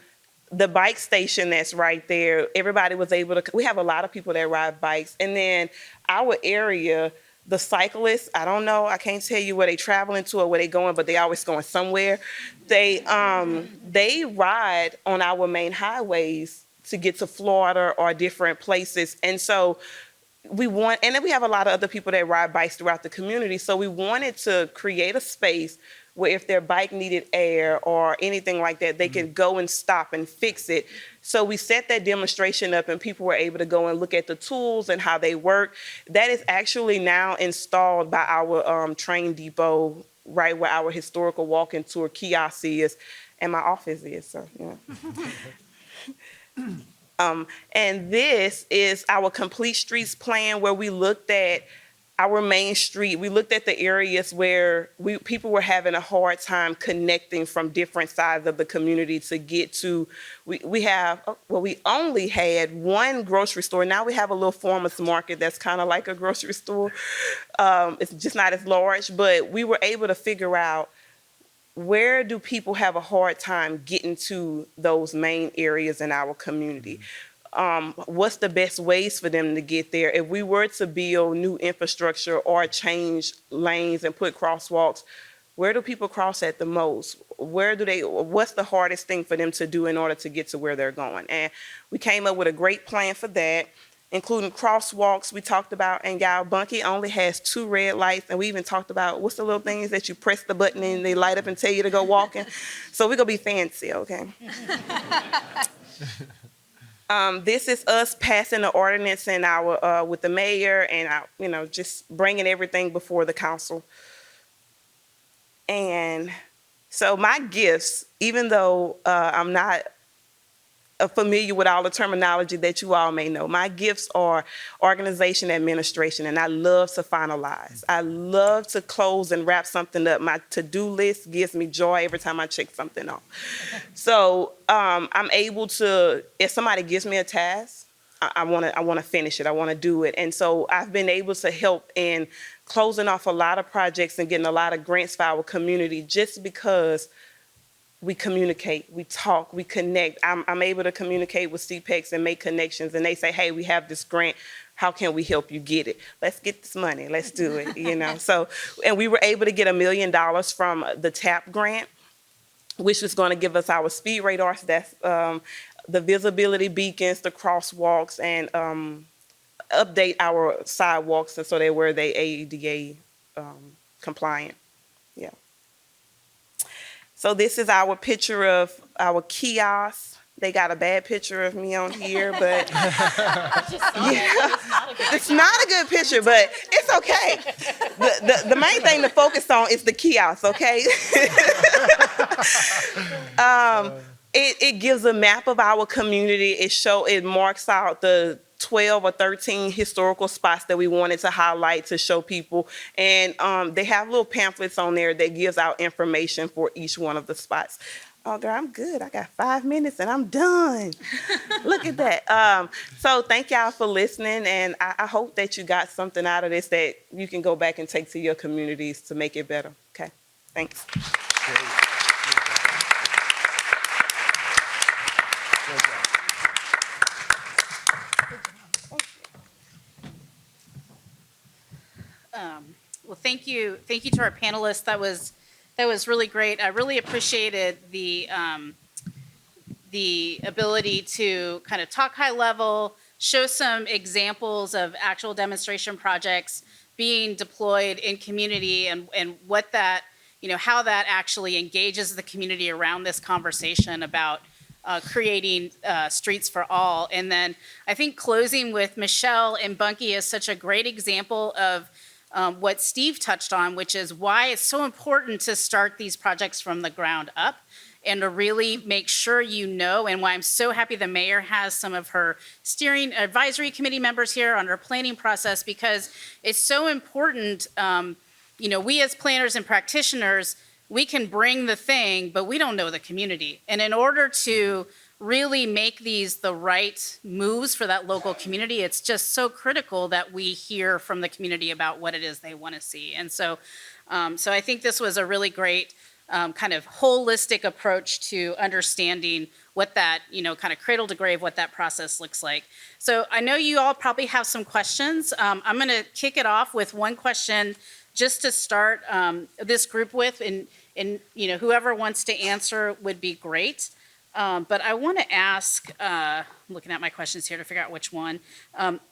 the bike station that's right there, everybody was able to, we have a lot of people that ride bikes. And then our area, the cyclists, I don't know, I can't tell you where they traveling to or where they going, but they always going somewhere. They ride on our main highways to get to Florida or different places. And so and then we have a lot of other people that ride bikes throughout the community. So we wanted to create a space where if their bike needed air or anything like that, they could go and stop and fix it. So we set that demonstration up and people were able to go and look at the tools and how they work. That is actually now installed by our train depot, right where our historical walk-in tour kiosk is and my office is, so, yeah. And this is our Complete Streets plan where we looked at our main street. We looked at the areas where people were having a hard time connecting from different sides of the community to get to. We only had one grocery store. Now we have a little farmer's market that's kind of like a grocery store. It's just not as large, but we were able to figure out where do people have a hard time getting to those main areas in our community? What's the best ways for them to get there? If we were to build new infrastructure or change lanes and put crosswalks, where do people cross at the most? What's the hardest thing for them to do in order to get to where they're going? And we came up with a great plan for that, including crosswalks we talked about. And y'all, Bunkie only has 2 red lights. And we even talked about what's the little things that you press the button and they light up and tell you to go walking. So we're going to be fancy, okay? This is us passing the ordinance in our with the mayor and just bringing everything before the council. And so my gifts, even though I'm not familiar with all the terminology that you all may know, my gifts are organization, administration, and I love to finalize. I love to close and wrap something up. My to-do list gives me joy every time I check something off. So I'm able to, if somebody gives me a task, I want to finish it. I want to do it. And so I've been able to help in closing off a lot of projects and getting a lot of grants for our community just because we communicate, we talk, we connect. I'm able to communicate with CPEX and make connections, and they say, hey, we have this grant. How can we help you get it? Let's get this money. Let's do it, So, and we were able to get $1 million from the TAP grant, which was going to give us our speed radars. That's the visibility beacons, the crosswalks, and update our sidewalks so they were ADA compliant. Yeah. So this is our picture of our kiosk. They got a bad picture of me on here, but it's not a good picture, but it's okay. The main thing to focus on is the kiosk, okay? It gives a map of our community. It marks out the 12 or 13 historical spots that we wanted to highlight to show people. And they have little pamphlets on there that gives out information for each one of the spots. Oh, girl, I'm good. I got 5 minutes and I'm done. Look at that. So thank y'all for listening. And I hope that you got something out of this that you can go back and take to your communities to make it better. Okay, thanks. Well, thank you to our panelists. That was really great. I really appreciated the ability to kind of talk high level, show some examples of actual demonstration projects being deployed in community and what that, how that actually engages the community around this conversation about creating streets for all. And then I think closing with Michelle and Bunkie is such a great example of what Steve touched on, which is why it's so important to start these projects from the ground up and to really make sure and why I'm so happy the mayor has some of her steering advisory committee members here on her planning process, because it's so important, we as planners and practitioners, we can bring the thing, but we don't know the community. And in order to really make these the right moves for that local community, it's just so critical that we hear from the community about what it is they want to see. And so, so I think this was a really great kind of holistic approach to understanding what that, kind of cradle to grave, what that process looks like. So I know you all probably have some questions. I'm going to kick it off with one question just to start this group with, and whoever wants to answer would be great. But I want to ask, I'm looking at my questions here to figure out which one.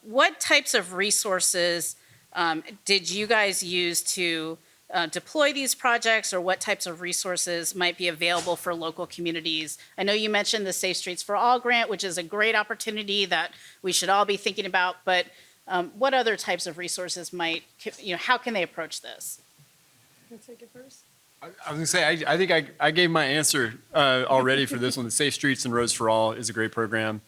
What types of resources did you guys use to deploy these projects, or what types of resources might be available for local communities? I know you mentioned the Safe Streets for All grant, which is a great opportunity that we should all be thinking about, but what other types of resources might, how can they approach this? Can I take it first? I was gonna say, I think I gave my answer already for this one. The Safe Streets and Roads for All is a great program.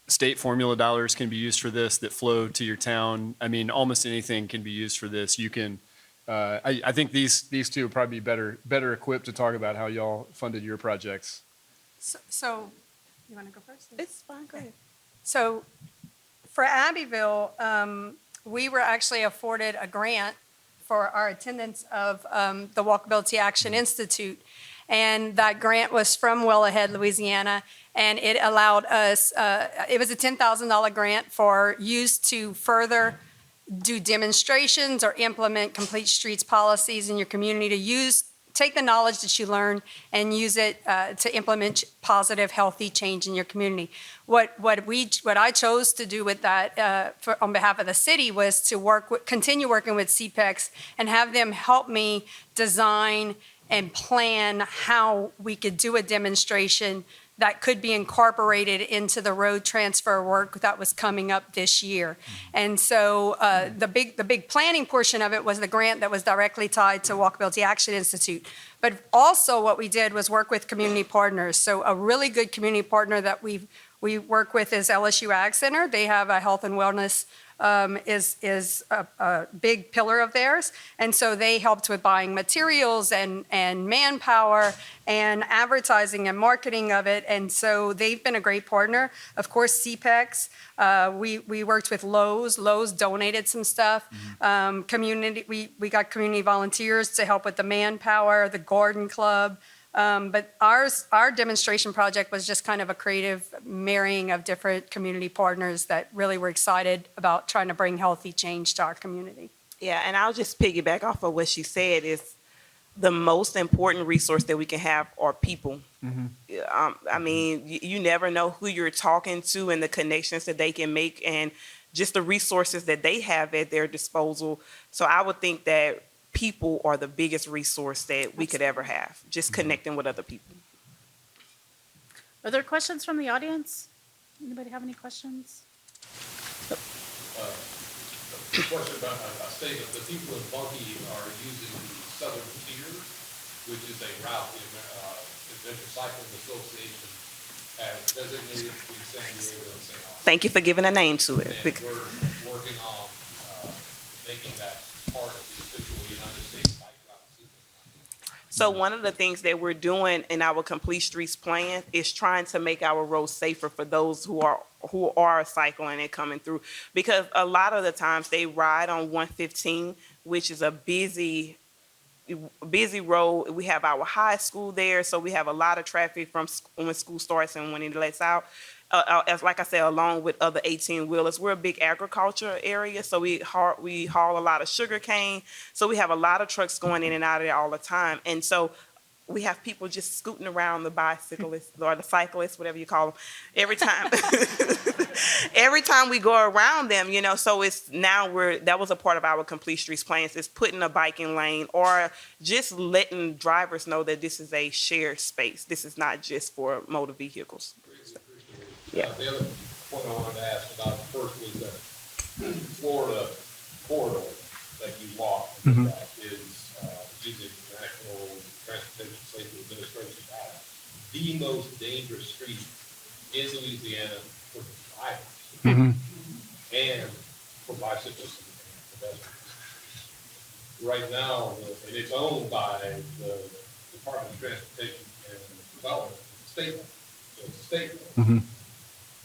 State formula dollars can be used for this that flow to your town. I mean, almost anything can be used for this. You can, I think these two would probably be better equipped to talk about how y'all funded your projects. So you want to go first? It's fine, go ahead. So for Abbeville, we were actually afforded a grant for our attendance of the Walkability Action Institute. And that grant was from Well Ahead, Louisiana, and it allowed us, it was a $10,000 grant for use to further do demonstrations or implement complete streets policies in your community, to take the knowledge that you learn and use it to implement positive, healthy change in your community. What I chose to do with that on behalf of the city was to continue working with CPEX and have them help me design and plan how we could do a demonstration that could be incorporated into the road transfer work that was coming up this year. And so the big planning portion of it was the grant that was directly tied to Walkability Action Institute. But also what we did was work with community partners. So a really good community partner that we work with is LSU Ag Center. They have a health and wellness is a big pillar of theirs. And so they helped with buying materials and manpower and advertising and marketing of it. And so they've been a great partner. Of course, CPEX, we worked with Lowe's. Lowe's donated some stuff. We got community volunteers to help with the manpower, the garden club. But our demonstration project was just kind of a creative marrying of different community partners that really were excited about trying to bring healthy change to our community. Yeah, and I'll just piggyback off of what she said is the most important resource that we can have are people. I mean, you never know who you're talking to and the connections that they can make and just the resources that they have at their disposal. So I would think that people are the biggest resource that we could ever have, just connecting with other people. Are there questions from the audience? Anybody have any questions? Question about a statement. The people in Bunkie are using the Southern Tier, which is a route the Adventure Cycling Association has designated between San Diego and St. Augustine. Thank you for giving a name to it. And we're working on making that part of the official United States bike route system. So one of the things that we're doing in our Complete Streets plan is trying to make our roads safer for those who are cycling and coming through. Because a lot of the times they ride on 115, which is a busy road. We have our high school there, so we have a lot of traffic from when school starts and when it lets out. As like I said, along with other 18-wheelers, we're a big agriculture area, so we haul a lot of sugar cane. So we have a lot of trucks going in and out of there all the time, and so we have people just scooting around, the bicyclists or the cyclists, whatever you call them, every time. Every time we go around them, so it's now that was a part of our Complete Streets plans, is putting a biking lane or just letting drivers know that this is a shared space. This is not just for motor vehicles. Yeah. The other point I wanted to ask about first was that Florida corridor that you walk that is using National Transportation Safety Administration data, the most dangerous street in Louisiana for drivers and for bicyclists and pedestrians. Right now, and it's owned by the Department of Transportation and Development, state level. So it's state level.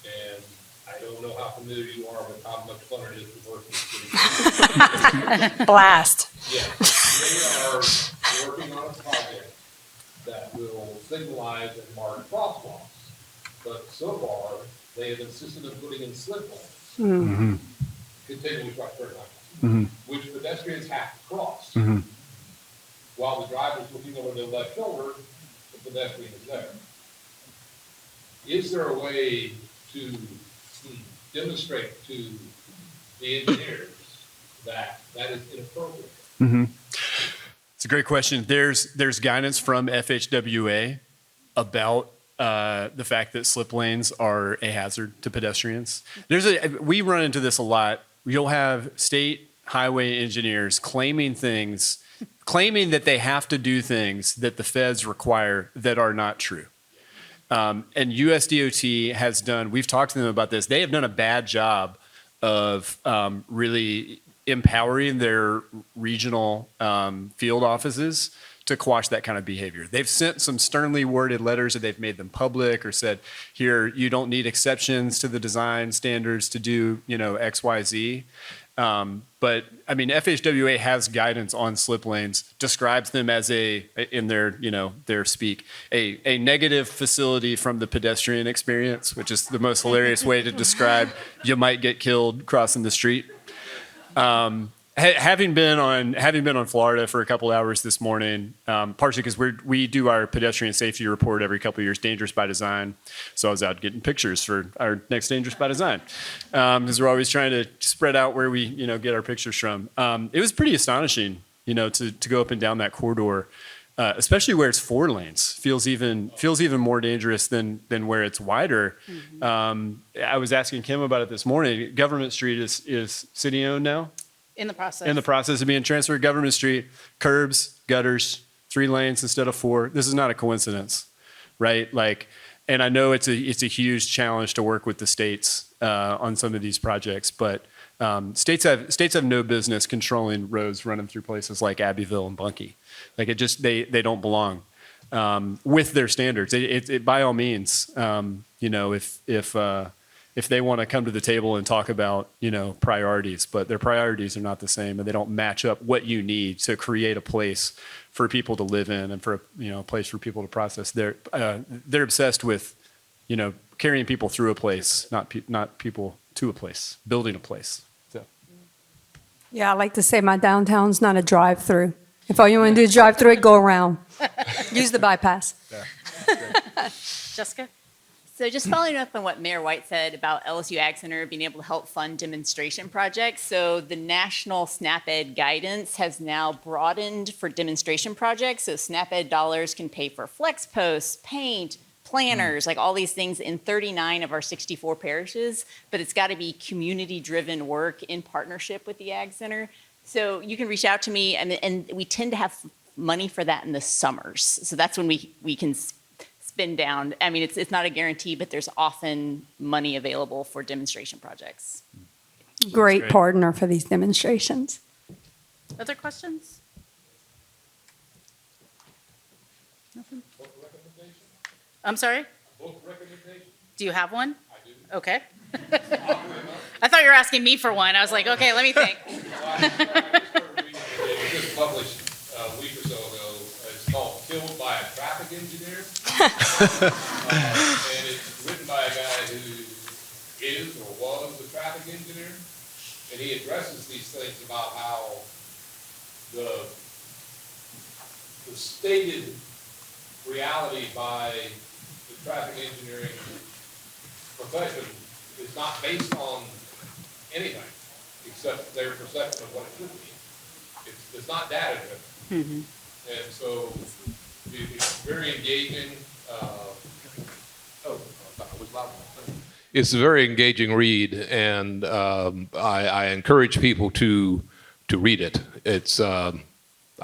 And I don't know how familiar you are with how much fun it is to work in the city. Blast. Yeah, they are working on a project that will signalize and mark crosswalks. But so far, they have insisted on putting in slip lanes. Continuous right turn lanes, which pedestrians have to cross. While the driver's looking over their left shoulder, the pedestrian is there. Is there a way to demonstrate to the engineers that that is inappropriate? It's a great question. There's guidance from FHWA about the fact that slip lanes are a hazard to pedestrians. We run into this a lot. You'll have state highway engineers claiming that they have to do things that the feds require that are not true. And USDOT has done, we've talked to them about this, they have done a bad job of really empowering their regional field offices to quash that kind of behavior. They've sent some sternly worded letters, or they've made them public, or said, here, you don't need exceptions to the design standards to do, X, Y, Z. But I mean, FHWA has guidance on slip lanes, describes them as in their speak, a negative facility from the pedestrian experience, which is the most hilarious way to describe you might get killed crossing the street. Having been on Florida for a couple hours this morning, partially because we do our pedestrian safety report every couple of years, Dangerous by Design. So I was out getting pictures for our next Dangerous by Design, because we're always trying to spread out where we get our pictures from. It was pretty astonishing, to go up and down that corridor, especially where it's 4 lanes. Feels even more dangerous than where it's wider. I was asking Kim about it this morning. Government Street is city owned now. In the process. In the process of being transferred, Government Street, curbs, gutters, 3 lanes instead of 4. This is not a coincidence, right? And I know it's a huge challenge to work with the states on some of these projects, but states have no business controlling roads running through places like Abbeville and Bunkie. They don't belong with their standards. It by all means, if they want to come to the table and talk about, priorities, but their priorities are not the same, and they don't match up what you need to create a place for people to live in and for a place for people to process. They're obsessed with, carrying people through a place, not people to a place, building a place. So. Yeah, I like to say my downtown's not a drive-through. If all you want to do is drive through it, go around. Use the bypass. Yeah. Jessica? So just following up on what Mayor White said about LSU Ag Center being able to help fund demonstration projects. So the national SNAP-Ed guidance has now broadened for demonstration projects. So SNAP-Ed dollars can pay for flex posts, paint, planners, like all these things in 39 of our 64 parishes. But it's got to be community-driven work in partnership with the Ag Center. So you can reach out to me, and we tend to have money for that in the summers. So that's when we can spin down. I mean, it's not a guarantee, but there's often money available for demonstration projects. Great partner for these demonstrations. Other questions? Nothing? I'm sorry? Book recommendation? Do you have one? I do. Okay. I thought you were asking me for one. I was like, okay, let me think. It was just published a week or so ago. It's called Killed by a Traffic Engineer. And it's written by a guy who is or was a traffic engineer. And he addresses these things about how the stated reality by the traffic engineering profession is not based on anything except their perception of what it should be. It's not data driven. And so it's very engaging. It's a very engaging read, and I encourage people to read it. It's I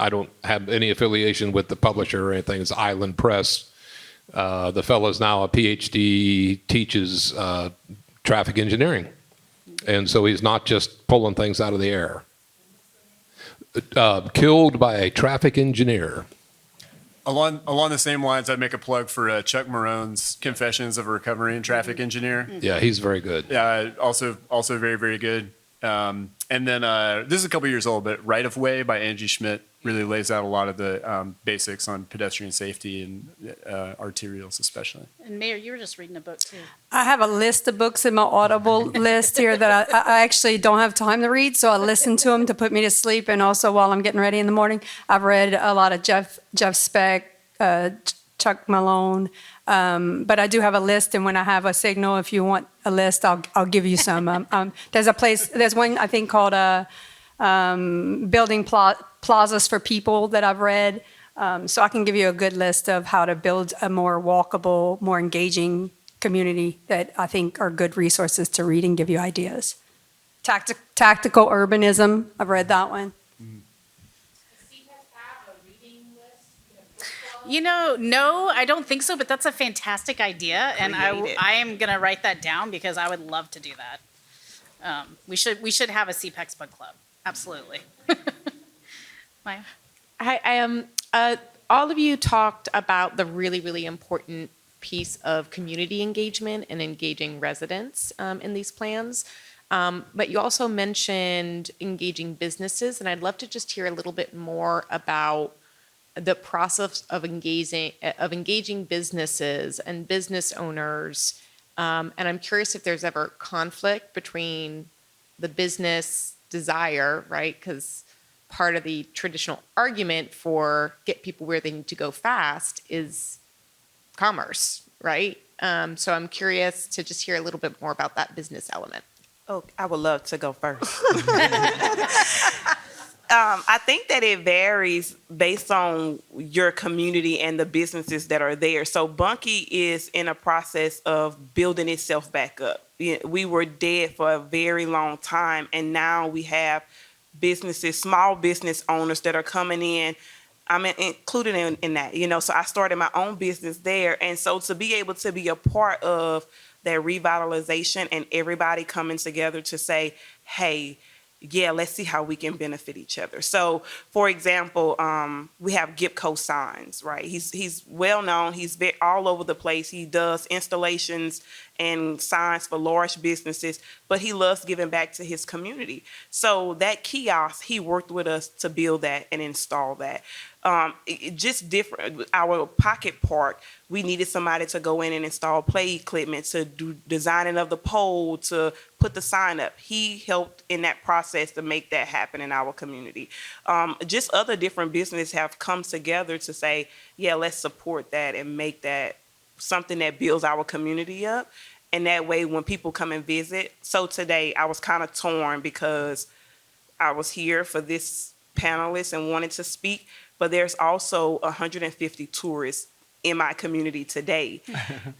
don't have any affiliation with the publisher or anything. It's Island Press. The fellow's now a PhD, teaches traffic engineering, and so he's not just pulling things out of the air. Killed by a traffic engineer. Along the same lines, I'd make a plug for Chuck Marone's Confessions of a Recovering Traffic Engineer. Yeah, he's very good. Yeah, also very, very good. And then this is a couple years old, but Right of Way by Angie Schmidt really lays out a lot of the basics on pedestrian safety and arterials especially. And Mayor, you were just reading a book too. I have a list of books in my Audible list here that I actually don't have time to read, so I listen to them to put me to sleep. And also while I'm getting ready in the morning, I've read a lot of Jeff Speck, Chuck Malone. But I do have a list, and when I have a signal, if you want a list, I'll give you some. There's one I think called Building Plazas for People that I've read. So I can give you a good list of how to build a more walkable, more engaging community that I think are good resources to read and give you ideas. Tactical Urbanism, I've read that one. You know, no, I don't think so, but that's a fantastic idea, and Creative. I am gonna write that down because I would love to do that. We should have a CPEX book club, absolutely. Maya? All of you talked about the really, really important piece of community engagement and engaging residents in these plans. But you also mentioned engaging businesses, and I'd love to just hear a little bit more about the process of engaging businesses and business owners. And I'm curious if there's ever conflict between the business desire, right? Because part of the traditional argument for get people where they need to go fast is commerce, right? So I'm curious to just hear a little bit more about that business element. Oh, I would love to go first. I think that it varies based on your community and the businesses that are there. So Bunkie is in a process of building itself back up. We were dead for a very long time, and now we have businesses, small business owners that are coming in. I'm included in that, so I started my own business there. And so to be able to be a part of that revitalization and everybody coming together to say, hey, yeah, let's see how we can benefit each other. So, for example, we have Gipco signs, right? He's well known. He's all over the place. He does installations and signs for large businesses, but he loves giving back to his community. So that kiosk, he worked with us to build that and install that. Just different. Our pocket park, we needed somebody to go in and install play equipment, to do designing of the pole, to put the sign up. He helped in that process to make that happen in our community. Just other different businesses have come together to say, yeah, let's support that and make that something that builds our community up. And that way, when people come and visit. So today, I was kind of torn because I was here for this panelist and wanted to speak, but there's also 150 tourists in my community today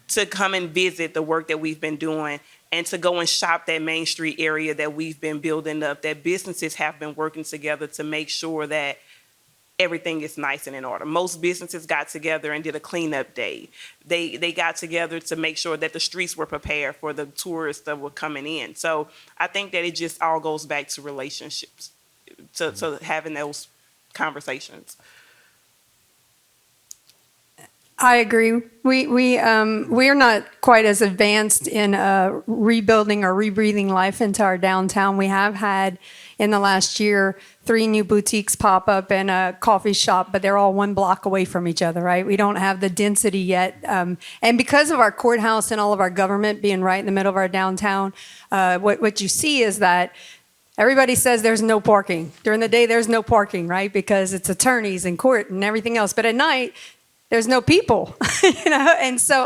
to come and visit the work that we've been doing and to go and shop that Main Street area that we've been building up, that businesses have been working together to make sure that everything is nice and in order. Most businesses got together and did a cleanup day. They got together to make sure that the streets were prepared for the tourists that were coming in. So I think that it just all goes back to relationships, to having those conversations. I agree. We are not quite as advanced in rebuilding or rebreathing life into our downtown. We have had in the last year 3 new boutiques pop up and a coffee shop, but they're all 1 block away from each other, right? We don't have the density yet. And because of our courthouse and all of our government being right in the middle of our downtown, what you see is that everybody says there's no parking. During the day, there's no parking, right? Because it's attorneys and court and everything else. But at night, there's no people, And so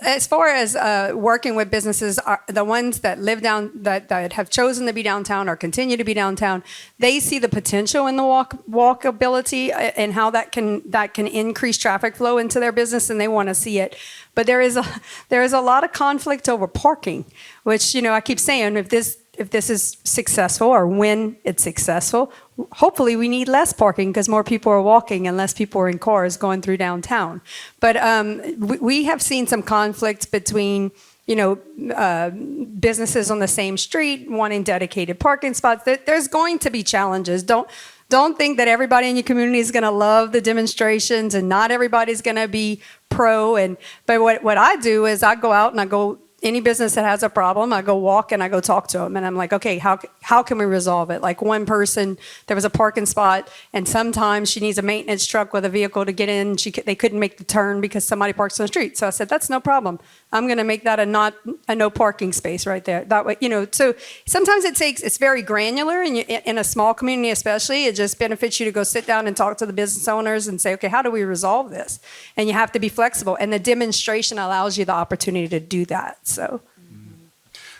as far as working with businesses, the ones that live that have chosen to be downtown or continue to be downtown, they see the potential in the walkability and how that can increase traffic flow into their business, and they want to see it. But there is a lot of conflict over parking, which I keep saying if this is successful or when it's successful, hopefully we need less parking because more people are walking and less people are in cars going through downtown. But we have seen some conflicts between, businesses on the same street wanting dedicated parking spots. There's going to be challenges. don't think that everybody in your community is going to love the demonstrations and not everybody's going to be pro. But what I do is I go out and I go, any business that has a problem, I go walk and I go talk to them. And I'm like, okay, how can we resolve it? Like one person, there was a parking spot and sometimes she needs a maintenance truck with a vehicle to get in. They couldn't make the turn because somebody parks on the street. So I said, that's no problem. I'm going to make that a no parking space right there. That way, so sometimes it's very granular and in a small community especially, it just benefits you to go sit down and talk to the business owners and say, okay, how do we resolve this? And you have to be flexible. And the demonstration allows you the opportunity to do that. So.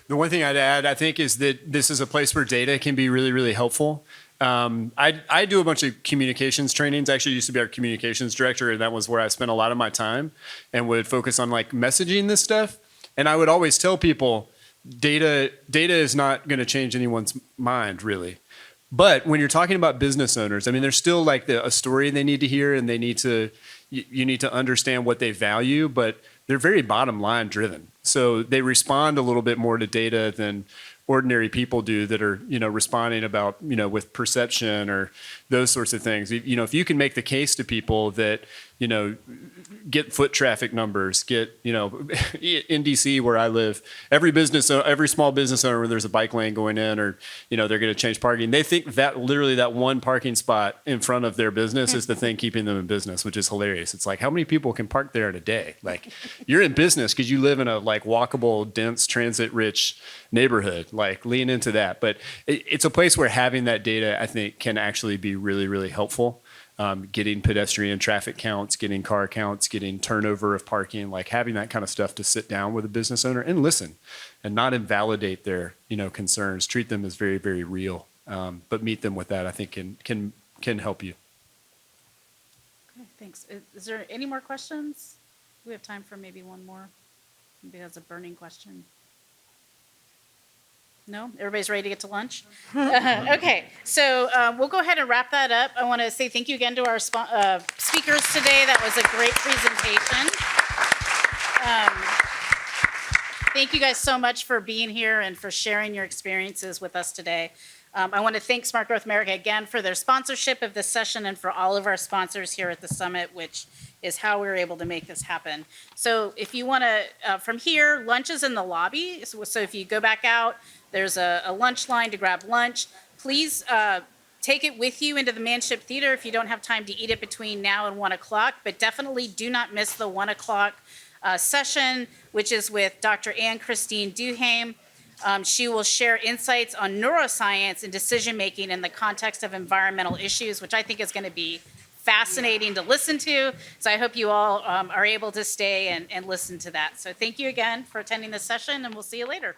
The one thing I'd add, I think, is that this is a place where data can be really, really helpful. I do a bunch of communications trainings. I actually used to be our communications director, and that was where I spent a lot of my time and would focus on like messaging this stuff. And I would always tell people, data is not going to change anyone's mind, really. But when you're talking about business owners, I mean, there's still like a story they need to hear, and you need to understand what they value, but they're very bottom line driven. So they respond a little bit more to data than ordinary people do that are, responding about, with perception or those sorts of things. If you can make the case to people that, get foot traffic numbers, get, in DC where I live, every small business owner, when there's a bike lane going in or, they're going to change parking, they think that literally that one parking spot in front of their business is the thing keeping them in business, which is hilarious. It's like, how many people can park there in a day? Like, you're in business because you live in a like walkable, dense, transit-rich neighborhood. Like, lean into that. But it's a place where having that data, I think, can actually be really, really helpful. Getting pedestrian traffic counts, getting car counts, getting turnover of parking, like having that kind of stuff to sit down with a business owner and listen and not invalidate their, concerns, treat them as very, very real. But meet them with that, I think can help you. Okay, thanks. Is there any more questions? We have time for maybe one more. Maybe that's a burning question. No? Everybody's ready to get to lunch? Okay, so we'll go ahead and wrap that up. I want to say thank you again to our speakers today. That was a great presentation. Thank you guys so much for being here and for sharing your experiences with us today. I want to thank Smart Growth America again for their sponsorship of this session and for all of our sponsors here at the summit, which is how we were able to make this happen. So if you want to, from here, lunch is in the lobby. So if you go back out, there's a lunch line to grab lunch. Please take it with you into the Manship Theater if you don't have time to eat it between now and 1 o'clock, but definitely do not miss the 1 o'clock session, which is with Dr. Ann Christine Duhame. She will share insights on neuroscience and decision-making in the context of environmental issues, which I think is going to be fascinating to listen to. So I hope you all are able to stay and listen to that. So thank you again for attending this session, and we'll see you later.